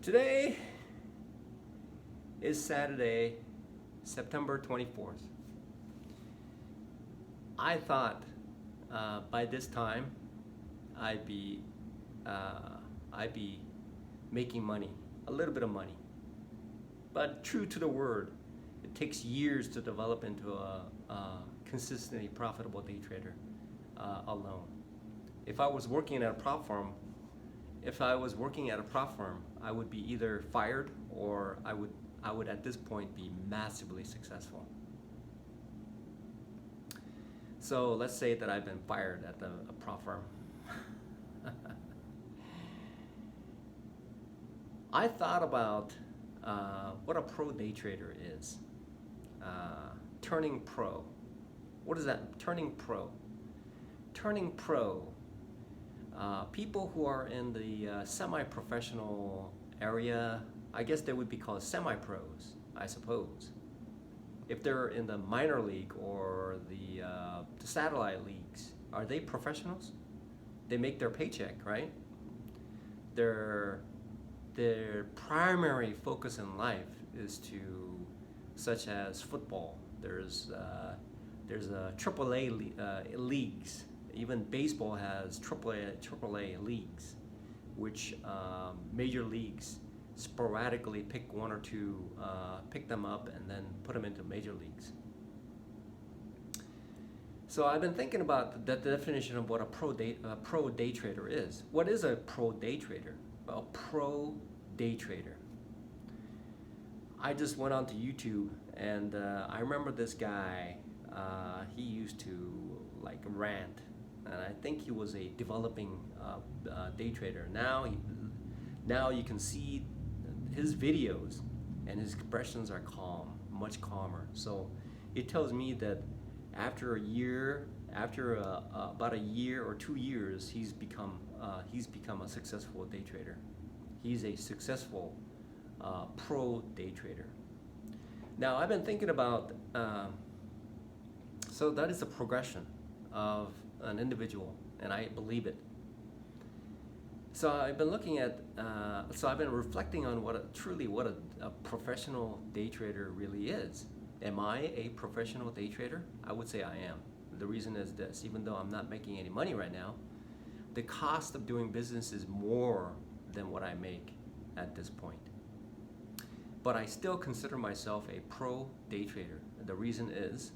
Today is Saturday, September 24th. I thought by this time I'd be I'd be making money, a little bit of money. But true to the word, it takes years to develop into a consistently profitable day trader alone. If I was working at a prop firm, if I was working at a prop firm, I would be either fired or I would at this point be massively successful. So let's say that I've been fired at a prop firm. I thought about what a pro day trader is. Turning pro. What is that? Turning pro. Turning pro. People who are in the semi-professional area, I guess they would be called semi-pros, I suppose. If they're in the minor league or the satellite leagues, are they professionals? They make their paycheck, right? Their their primary focus in life is to, such as football. There's a leagues. Even baseball has AAA leagues, which major leagues sporadically pick one or two, pick them up and then put them into major leagues. So I've been thinking about the definition of what a pro day trader is. What is a pro day trader? A pro day trader. I just went onto YouTube and I remember this guy. He used to like rant, and I think he was a developing day trader. Now you can see his videos, and his expressions are calm, much calmer. So it tells me that after about a year or 2 years, he's become a successful day trader. He's a successful pro day trader. Now I've been thinking about so that is a progression of an individual, and I believe it. So I've been looking at, so I've been reflecting on what a professional day trader really is. Am I a professional day trader? I would say I am. The reason is this: even though I'm not making any money right now, the cost of doing business is more than what I make at this point. But I still consider myself a pro day trader. The reason is,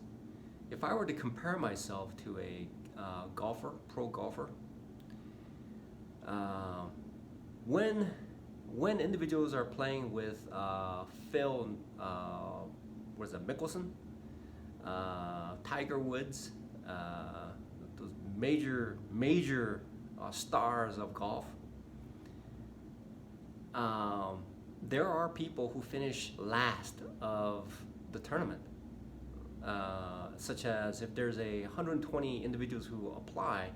if I were to compare myself to a pro golfer, when individuals are playing with Phil, Mickelson, Tiger Woods, those major stars of golf, there are people who finish last of the tournament. Such as if there's 120 individuals who apply,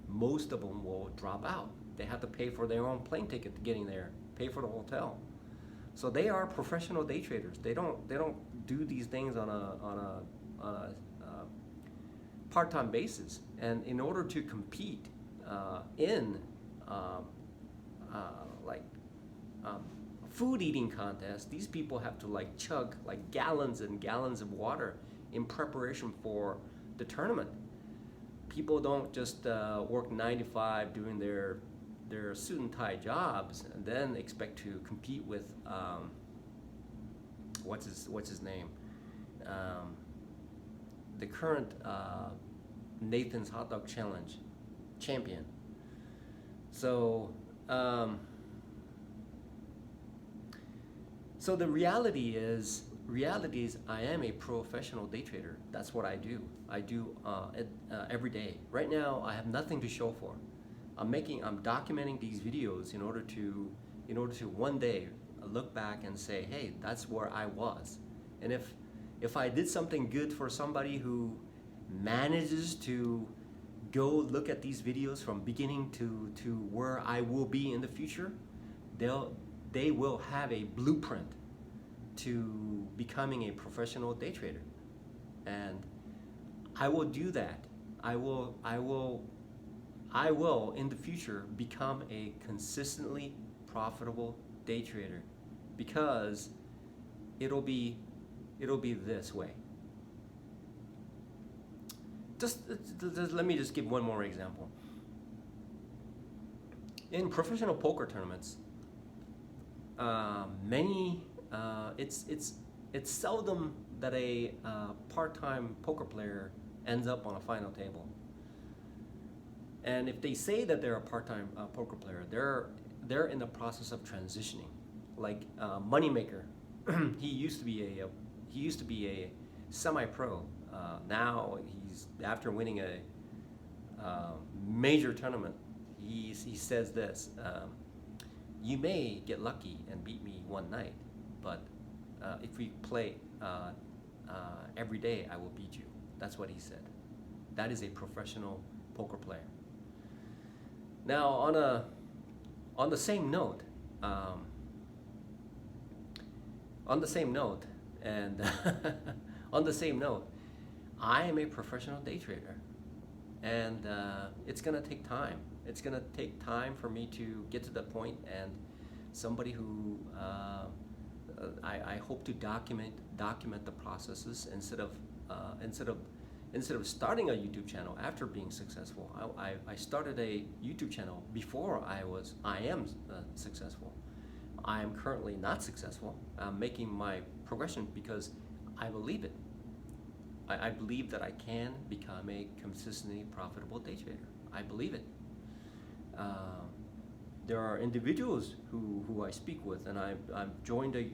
most of them will drop out. They have to pay for their own plane ticket to getting there, pay for the hotel. So they are professional day traders. They don't do these things on a part-time basis. And in order to compete in like food eating contests, these people have to like chug like gallons and gallons of water in preparation for the tournament. People don't just work 9 to 5 doing their suit and tie jobs and then expect to compete with what's his name, the current Nathan's Hot Dog Challenge champion. So so the reality is I am a professional day trader. That's what I do. I do it every day. Right now, I have nothing to show for. I'm documenting these videos in order to one day look back and say, hey, that's where I was. And if I did something good for somebody who manages to go look at these videos from beginning to where I will be in the future, they will have a blueprint to becoming a professional day trader. And I will do that. I will in the future become a consistently profitable day trader because it'll be this way. Just let me just give one more example. In professional poker tournaments, it's seldom that a part-time poker player ends up on a final table. And if they say that they're a part-time poker player, they're in the process of transitioning. Like Moneymaker, he used to be a semi-pro. Now he's, after winning a major tournament, he says this: "You may get lucky and beat me one night, but if we play every day, I will beat you." That's what he said. That is a professional poker player. Now, on the same note, and on the same note, I am a professional day trader, and it's gonna take time. It's gonna take time for me to get to the point, and somebody who I hope to document the processes instead of starting a YouTube channel after being successful. I started a YouTube channel before I am successful. I am currently not successful. I'm making my progression because I believe it. I believe that I can become a consistently profitable day trader. I believe it. There are individuals who I speak with, and I've joined a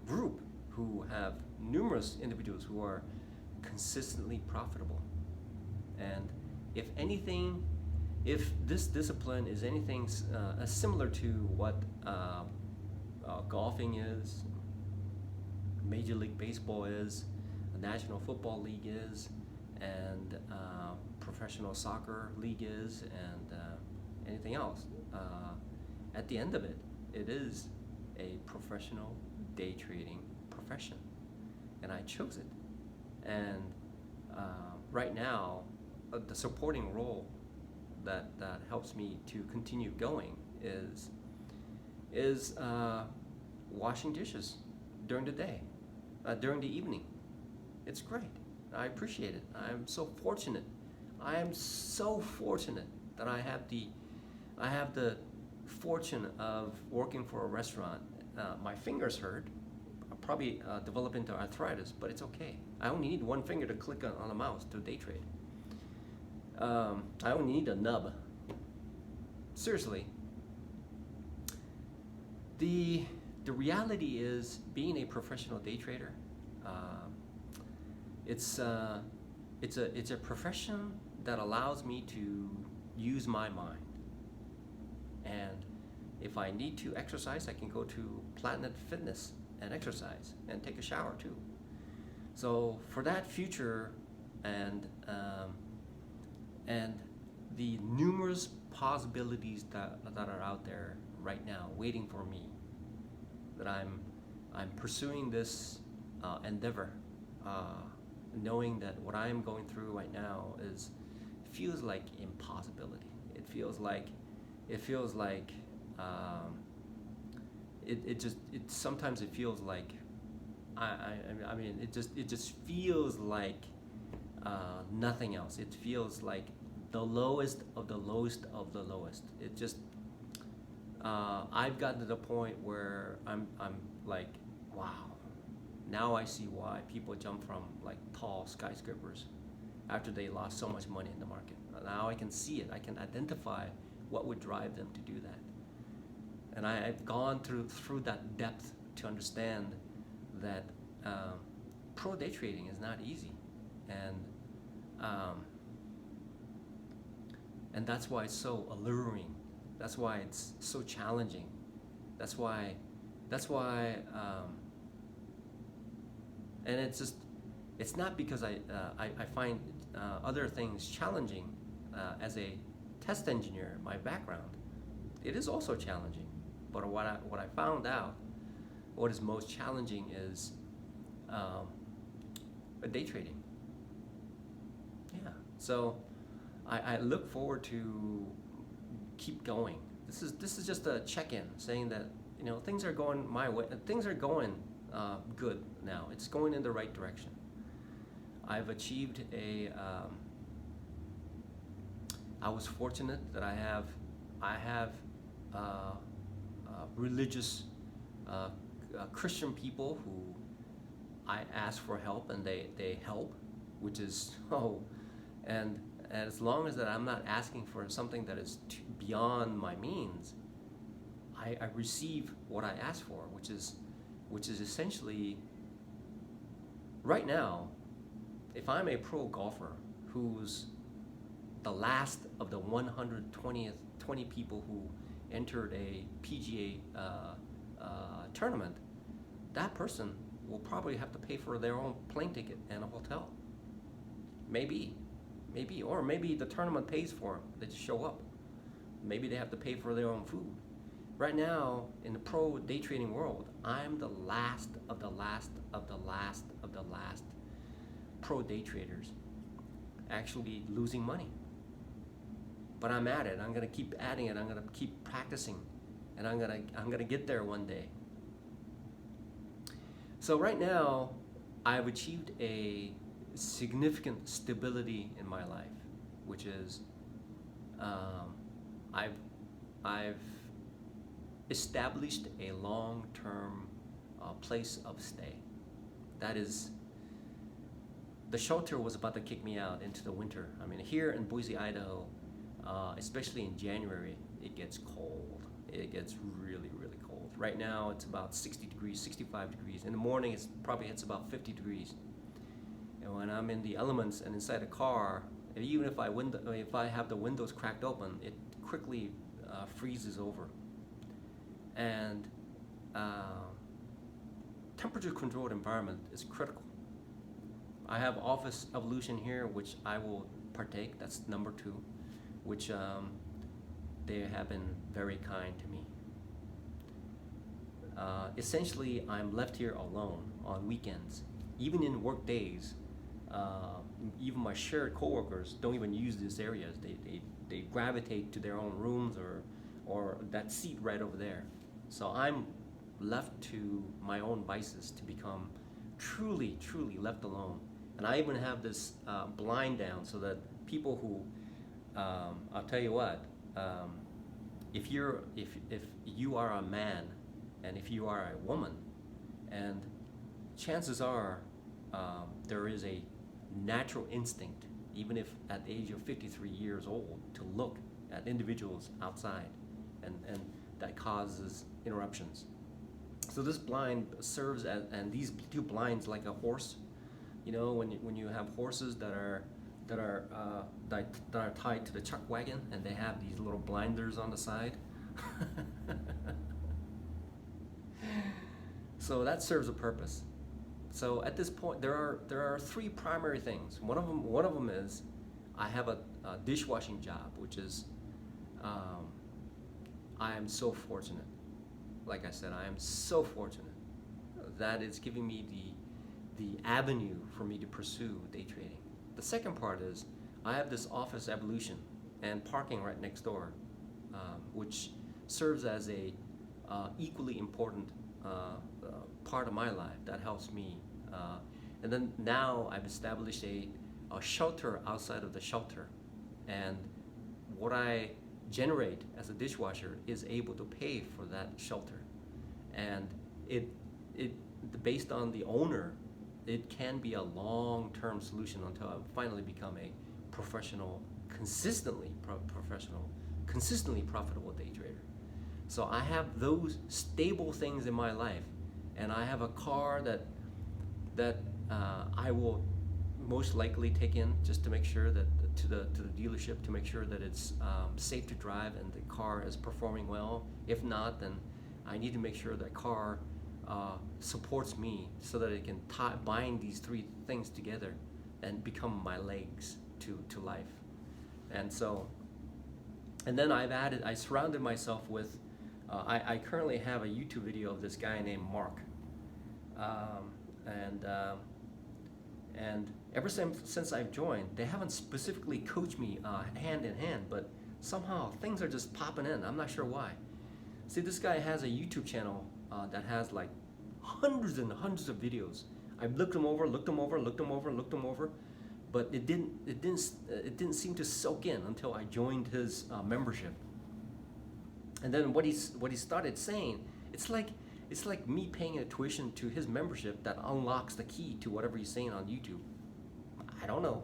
group who have numerous individuals who are consistently profitable. And if anything, if this discipline is anything similar to what golfing is, Major League Baseball is, the National Football League is, and professional soccer league is, and anything else, at the end of it, it is a professional day trading profession, and I chose it. And right now, the supporting role that helps me to continue going is washing dishes during the day, during the evening. It's great. I appreciate it. I'm so fortunate. I am so fortunate that I have the fortune of working for a restaurant. My fingers hurt. I'll probably develop into arthritis, but it's okay. I only need one finger to click on a mouse to day trade. I only need a nub. Seriously. The reality is, being a professional day trader, it's a profession that allows me to use my mind. And if I need to exercise, I can go to Planet Fitness and exercise and take a shower too. So for that future and the numerous possibilities that are out there right now waiting for me, that I'm pursuing this endeavor, knowing that what I am going through right now feels like impossibility. It feels like sometimes it feels like it just feels like nothing else. It feels like the lowest of the lowest of the lowest. It just I've gotten to the point where I'm like, wow, now I see why people jump from like tall skyscrapers after they lost so much money in the market. Now I can see it. I can identify what would drive them to do that. And I've gone through that depth to understand that pro day trading is not easy, and that's why it's so alluring. That's why it's so challenging. That's why, and it's not because I find other things challenging as a test engineer. My background, it is also challenging. But what I found out, what is most challenging is day trading. Yeah. So I look forward to keep going. This is just a check-in, saying that things are going my way. Things are going good now. It's going in the right direction. I've achieved I was fortunate that I have religious Christian people who I ask for help and they help, which is and as long as that I'm not asking for something that is beyond my means, I receive what I ask for, which is essentially right now. If I'm a pro golfer who's the last of the 20 people who entered a PGA tournament, that person will probably have to pay for their own plane ticket and a hotel. Maybe, or maybe the tournament pays for them. They just show up. Maybe they have to pay for their own food. Right now, in the pro day trading world, I'm the last of the last of the last of the last pro day traders actually losing money. But I'm at it. I'm gonna keep adding it. I'm gonna keep practicing, and I'm gonna get there one day. So right now, I've achieved a significant stability in my life, which is I've established a long-term place of stay. That is, the shelter was about to kick me out into the winter. I mean, here in Boise, Idaho, especially in January, it gets cold. It gets really, really cold. Right now, it's about 60 degrees, 65 degrees. In the morning, it probably hits about 50 degrees. And when I'm in the elements and inside a car, and even if I have the windows cracked open, it quickly freezes over. And temperature-controlled environment is critical. I have Office Evolution here, which I will partake. That's number 2, which they have been very kind to me. Essentially, I'm left here alone on weekends. Even in work days, even my shared coworkers don't even use these areas. They gravitate to their own rooms or that seat right over there. So I'm left to my own vices to become truly, truly left alone. And I even have this blind down so that people who, I'll tell you what, if you are a man and if you are a woman, and chances are there is a natural instinct, even if at the age of 53 years old, to look at individuals outside, and that causes interruptions. So this blind serves as, and these 2 blinds like a horse. You know, when you have horses that are tied to the chuck wagon, and they have these little blinders on the side. So that serves a purpose. So at this point, there are 3 primary things. One of them is I have a dishwashing job, which is I am so fortunate. Like I said, I am so fortunate that it's giving me the avenue for me to pursue day trading. The second part is I have this Office Evolution and parking right next door, which serves as a equally important part of my life that helps me. And then now I've established a shelter outside of the shelter, and what I generate as a dishwasher is able to pay for that shelter. And it based on the owner, it can be a long-term solution until I finally become a professional, consistently profitable day trader. So I have those stable things in my life, and I have a car that I will most likely take in just to make sure that to the dealership to make sure that it's safe to drive and the car is performing well. If not, then I need to make sure that car supports me so that it can bind these 3 things together and become my legs to life. And so, and then I surrounded myself with, I currently have a YouTube video of this guy named Mark. And ever since I've joined, they haven't specifically coached me hand in hand, but somehow things are just popping in. I'm not sure why. See, this guy has a YouTube channel that has like hundreds and hundreds of videos. I've looked them over, looked them over, looked them over, looked them over, but it didn't seem to soak in until I joined his membership. And then what he started saying, it's like me paying a tuition to his membership that unlocks the key to whatever he's saying on YouTube. I don't know.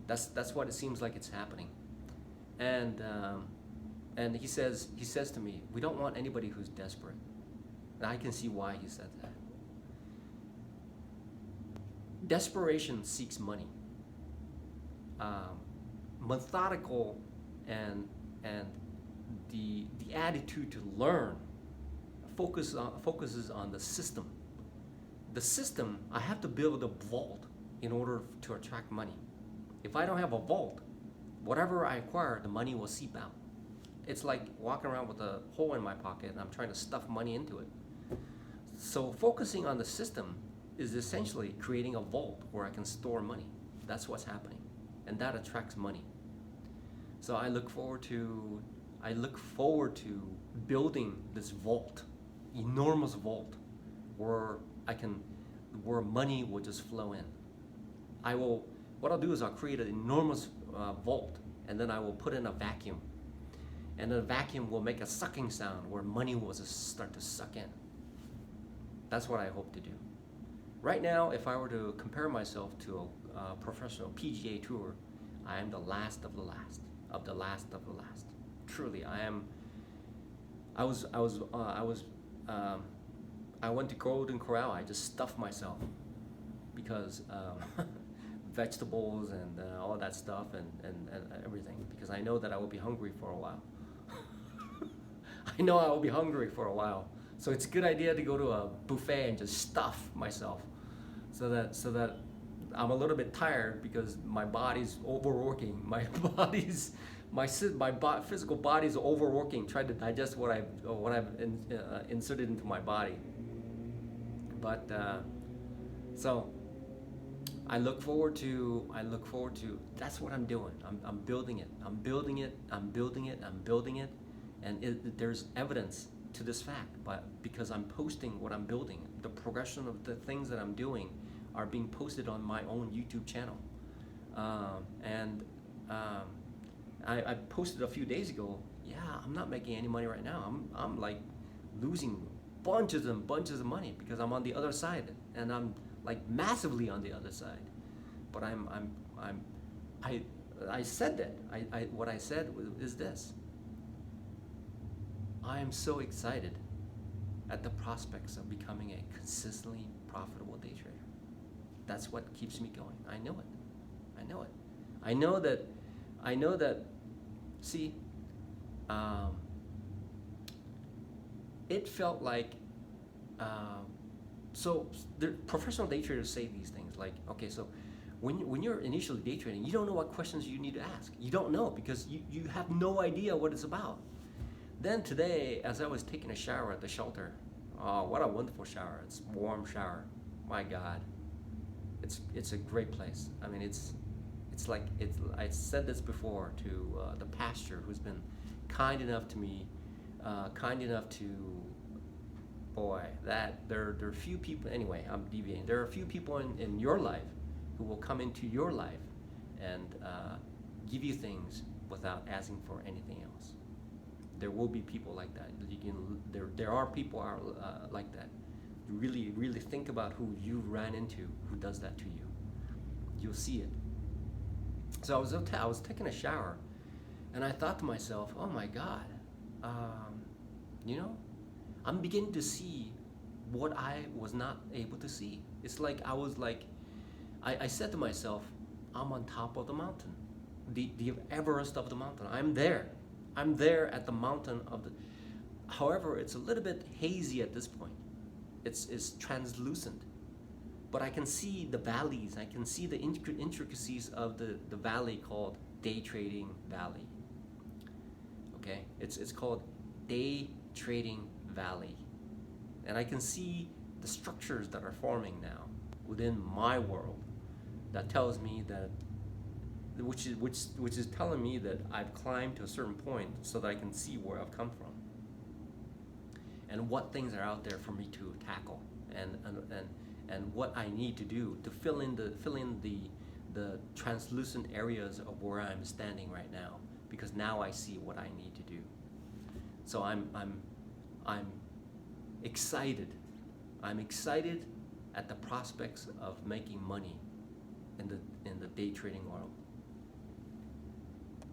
That's what it seems like it's happening. And he says to me, we don't want anybody who's desperate. And I can see why he said that. Desperation seeks money. Methodical and the attitude to learn focuses on the system. The system, I have to build a vault in order to attract money. If I don't have a vault, whatever I acquire, the money will seep out. It's like walking around with a hole in my pocket and I'm trying to stuff money into it. So focusing on the system is essentially creating a vault where I can store money. That's what's happening. And that attracts money. So I look forward to building this vault, enormous vault, where money will just flow in. What I'll do is I'll create an enormous vault, and then I will put in a vacuum. And the vacuum will make a sucking sound where money will just start to suck in. That's what I hope to do. Right now, if I were to compare myself to a professional PGA tour, I am the last of the last, of the last of the last. Truly, I am. I went to Golden Corral. I just stuffed myself because vegetables and all that stuff and everything, because I know that I will be hungry for a while. I know I will be hungry for a while. So it's a good idea to go to a buffet and just stuff myself so that I'm a little bit tired because my body's overworking. My physical body's overworking, trying to digest what I've inserted into my body. But so I look forward to. That's what I'm doing. I'm building it. I'm building it. And there's evidence to this fact, but because I'm posting what I'm building, the progression of the things that I'm doing are being posted on my own YouTube channel. I posted a few days ago, yeah, I'm not making any money right now. I'm like losing bunches and bunches of money because I'm on the other side, and I'm like massively on the other side. But I said that. What I said is this. I am so excited at the prospects of becoming a consistently profitable day trader. That's what keeps me going. I know it. I know that, see, it felt like, so the professional day traders say these things like, okay, so when you're initially day trading, you don't know what questions you need to ask. You don't know because you have no idea what it's about. Then today, as I was taking a shower at the shelter, oh, what a wonderful shower. It's a warm shower. My God. It's a great place. I mean, I said this before to the pastor who's been kind enough to me, boy, that there are few people, anyway, I'm deviating. There are a few people in your life who will come into your life and give you things without asking for anything else. There will be people like that. There are people like that. You really think about who you ran into who does that to you. You'll see it. So I was taking a shower, and I thought to myself, oh my God, I'm beginning to see what I was not able to see. It's like I said to myself, I'm on top of the mountain, the Everest of the mountain. I'm there at the mountain of the. However, it's a little bit hazy at this point. It's translucent, but I can see the valleys. I can see the intricacies of the valley called Day Trading Valley. Okay, it's called Day Trading Valley, and I can see the structures that are forming now within my world. That tells me that. Which is telling me that I've climbed to a certain point so that I can see where I've come from. and what things are out there for me to tackle, and what I need to do to fill in the translucent areas of where I'm standing right now, because now I see what I need to do. So I'm excited. I'm excited at the prospects of making money in the day trading world.